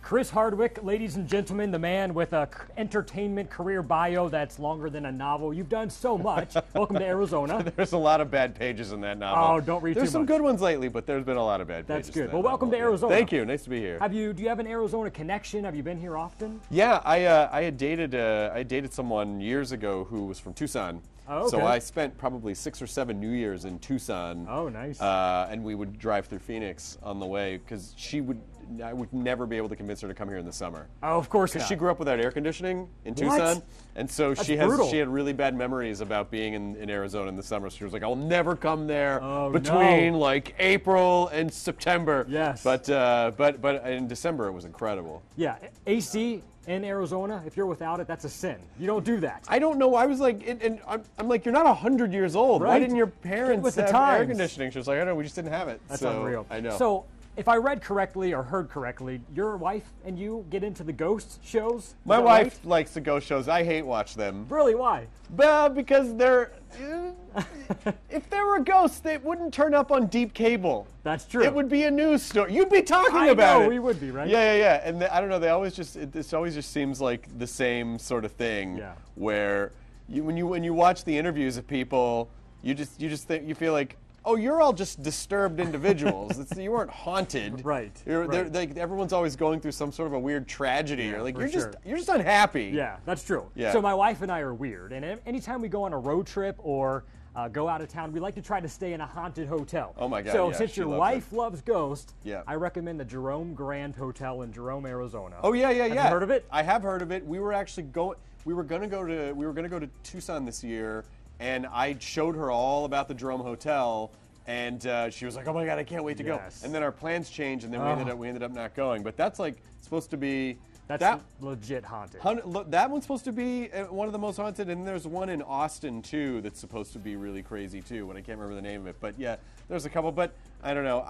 Chris Hardwick, ladies and gentlemen, the man with a entertainment career bio that's longer than a novel. You've done so much. Welcome to Arizona. There's a lot of bad pages in that novel. Oh, don't read too much. There's some good ones lately, but there's been a lot of bad pages. That's good. In that Well, welcome novel. to Arizona. Thank you. Nice to be here. Do you have an Arizona connection? Have you been here often? Yeah, I had dated someone years ago who was from Tucson. Oh, okay. So I spent probably 6 or 7 New Years in Tucson. Oh, nice. And we would drive through Phoenix on the way because I would never be able to convince her to come here in the summer. Oh, of course not. Because she grew up without air conditioning in What? Tucson, and so That's she brutal. had really bad memories about being in Arizona in the summer. So she was like, "I'll never come there Oh, between no. like April and September." Yes. But in December it was incredible. Yeah, AC in Arizona, if you're without it, that's a sin. You don't do that. I don't know. I was like, and I'm like, you're not 100 years old. Why Right? didn't your Get parents with the have air times. conditioning? She was like, I don't know, we just didn't have it. That's So, unreal. I know. So, if I read correctly or heard correctly, your wife and you get into the ghost shows? Is My that wife right? likes to ghost shows. I hate watch them. Really? Why? Well, because they're. If there were ghosts, they wouldn't turn up on deep cable. That's true. It would be a news story. You'd be talking I about know, it. we would be, right? Yeah. And I don't know. They always this always just seems like the same sort of thing. Yeah. Where when you watch the interviews of people, you feel like, oh, you're all just disturbed individuals. You weren't haunted. Right. They're, like, everyone's always going through some sort of a weird tragedy. Yeah, You're like, for you're sure. just unhappy. Yeah, that's true. Yeah. So my wife and I are weird, and anytime we go on a road trip or go out of town, we like to try to stay in a haunted hotel. Oh my God, So yeah, since she your loves wife loves ghosts, Yeah. I recommend the Jerome Grand Hotel in Jerome, Arizona. Oh yeah. Have you heard of it? I have heard of it. We were actually we were gonna go to Tucson this year, and I showed her all about the Jerome Hotel, and she was like, "Oh my God, I can't wait to Yes. go." And then our plans changed, and then we ended up not going. But that's like supposed to be. That's legit haunted. That one's supposed to be one of the most haunted, and there's one in Austin too that's supposed to be really crazy too. But I can't remember the name of it. But yeah, there's a couple. But I don't know.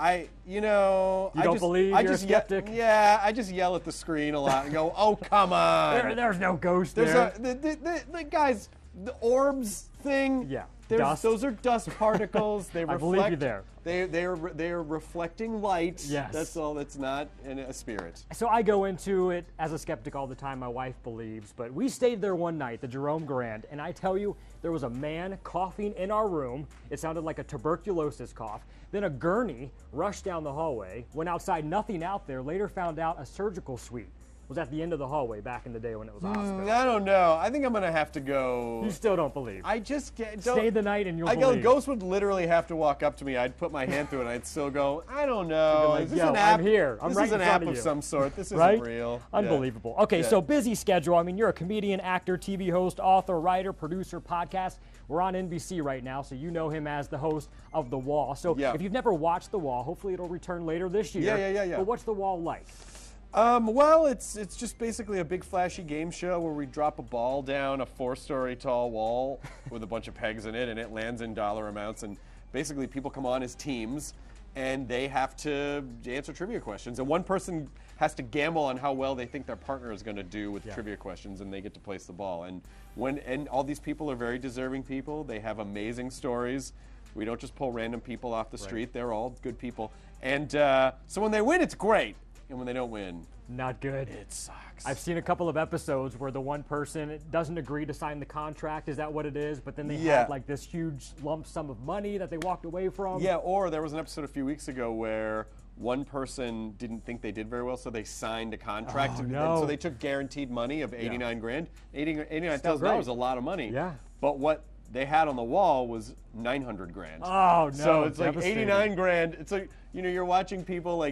You don't believe? You're a skeptic? Yeah, I just yell at the screen a lot and go, "Oh, come on!" There's no ghost There's there. the guys, the orbs thing. Yeah. Those are dust particles. They reflect. I believe you there. They are reflecting light. Yes. That's all. That's not a spirit. So I go into it as a skeptic all the time. My wife believes, but we stayed there one night, the Jerome Grand, and I tell you, there was a man coughing in our room. It sounded like a tuberculosis cough. Then a gurney rushed down the hallway, went outside, nothing out there. Later found out a surgical suite was at the end of the hallway back in the day when it was a hospital. I don't know. I think I'm gonna have to go. You still don't believe. I just don't. Stay the night and you'll believe. Ghost would literally have to walk up to me. I'd put my hand through it and I'd still go, I don't know. Like, Is this yo, an app? I'm here. I'm this right is in an front app of of you. some sort. This isn't Right? real. Unbelievable. Yeah. Okay, so busy schedule. I mean, you're a comedian, actor, TV host, author, writer, producer, podcast. We're on NBC right now, so you know him as the host of The Wall. So if you've never watched The Wall, hopefully it'll return later this year. Yeah. But what's The Wall like? Well, it's just basically a big flashy game show where we drop a ball down a 4-story tall wall with a bunch of pegs in it, and it lands in dollar amounts. And basically, people come on as teams, and they have to answer trivia questions. And one person has to gamble on how well they think their partner is going to do with trivia questions, and they get to place the ball. And all these people are very deserving people. They have amazing stories. We don't just pull random people off the street. They're all good people. And so when they win, it's great. And when they don't win, not good. It sucks. I've seen a couple of episodes where the one person doesn't agree to sign the contract. Is that what it is? But then they had like this huge lump sum of money that they walked away from. Yeah, or there was an episode a few weeks ago where one person didn't think they did very well, so they signed a contract. And so they took guaranteed money of $89,000. $89,000 is a lot of money. Yeah. But what they had on the wall was $900,000. Oh no! So it's like $89,000. It's like, you're watching people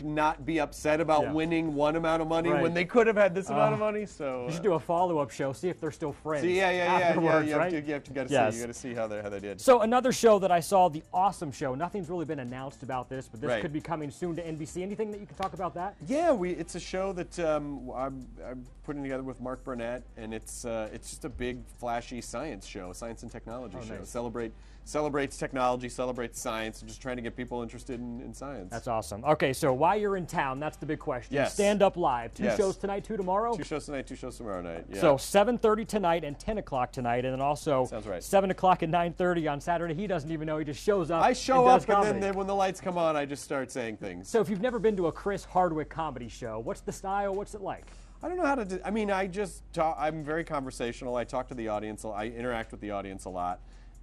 not be upset about winning one amount of money when they could have had this amount of money. So you should do a follow-up show, see if they're still friends. Yeah. Afterwards, You right? have to see how they did. So another show that I saw, The Awesome Show. Nothing's really been announced about this, but this could be coming soon to NBC. Anything that you can talk about that? Yeah, it's a show that I'm putting together with Mark Burnett, and it's just a big, flashy science show, science and technology show. Nice. Celebrates technology, celebrates science, and just trying to get people interested in science. That's awesome. awesome. Okay, so while you're in town, that's the big question. Yes. Stand Up Live. Two Yes. shows tonight, two tomorrow? 2 shows tonight, 2 shows tomorrow night. Yeah. So 7:30 tonight and 10 o'clock tonight, and then also Sounds right. 7 o'clock and 9:30 on Saturday. He doesn't even know. He just shows up. I show does up, and comedy. then when the lights come on, I just start saying things. So if you've never been to a Chris Hardwick comedy show, what's the style? What's it like? I don't know how to do. I mean, I just talk. I'm very conversational. I talk to the audience. I interact with the audience a lot.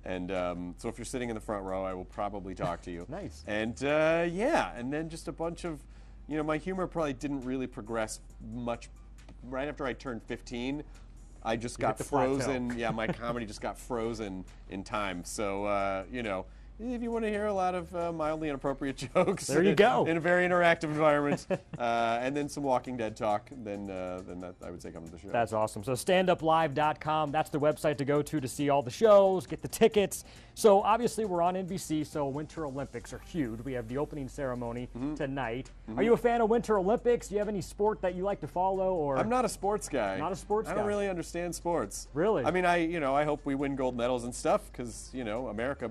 And so if you're sitting in the front row, I will probably talk to you. Nice. And yeah, and then just a bunch of, my humor probably didn't really progress much. Right after I turned 15, I just got hit the plateau. frozen. Yeah, my comedy just got frozen in time. So, if you want to hear a lot of mildly inappropriate jokes, There you go. in a very interactive environment, and then some Walking Dead talk, then that I would say come to the show. That's awesome. So standuplive.com, that's the website to go to see all the shows, get the tickets. So obviously we're on NBC, so Winter Olympics are huge. We have the opening ceremony tonight. Are you a fan of Winter Olympics? Do you have any sport that you like to follow? Or I'm not a sports guy. Not a sports I guy. don't really understand sports. Really? I mean, I hope we win gold medals and stuff because America.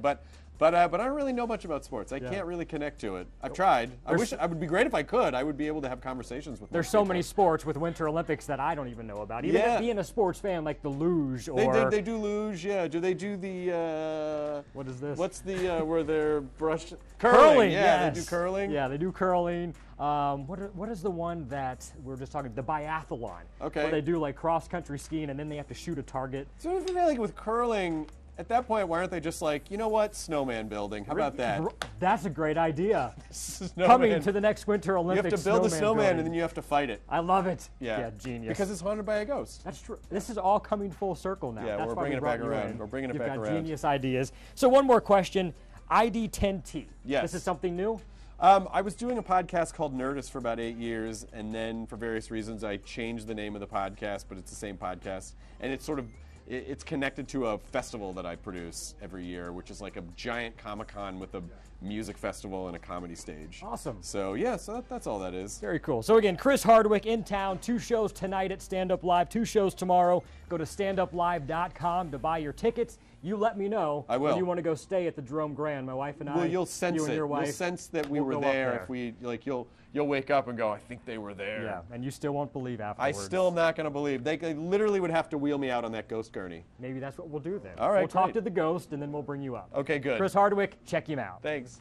But I don't really know much about sports. I can't really connect to it. I've tried. I wish I would be great if I could. I would be able to have conversations with. There's so many sports with Winter Olympics that I don't even know about. Even being a sports fan, like the luge or they do luge. Yeah. Do they do the? What is this? What's the where they're brushed? Curling. Yeah, Yes. they do curling. Yeah, they do curling. What is the one that we were just talking? The biathlon. Okay. Where they do like cross country skiing and then they have to shoot a target. So I feel like with curling. At that point, why aren't they just like, you know what, snowman building? How about that? That's a great idea. Snowman. Coming to the next Winter You Olympics. have to build a snowman building. and then you have to fight it. I love it. Yeah, genius. Because it's haunted by a ghost. That's true. This is all coming full circle now. Yeah, That's we're why we bringing it brought back you around. in. We're bringing it You've back got around. genius ideas. So one more question. ID10T. Yes. This is something new? I was doing a podcast called Nerdist for about 8 years, and then for various reasons I changed the name of the podcast, but it's the same podcast, and it's connected to a festival that I produce every year, which is like a giant Comic-Con with a music festival and a comedy stage. Awesome. So yeah, that's all that is. Very cool. So again, Chris Hardwick in town, 2 shows tonight at Stand Up Live, 2 shows tomorrow. Go to standuplive.com to buy your tickets. You let me know I will. when you want to go stay at the Jerome Grand. My wife and I. Well, you'll sense you and it. your wife, You'll sense that we we'll were go up there. If we you'll wake up and go, I think they were there. Yeah, and you still won't believe I afterwards. still am not going to believe. They literally would have to wheel me out on that ghost gurney. Maybe that's what we'll do then. All right, We'll talk great. to the ghost and then we'll bring you up. Okay, good. Chris Hardwick, check him out. Thanks.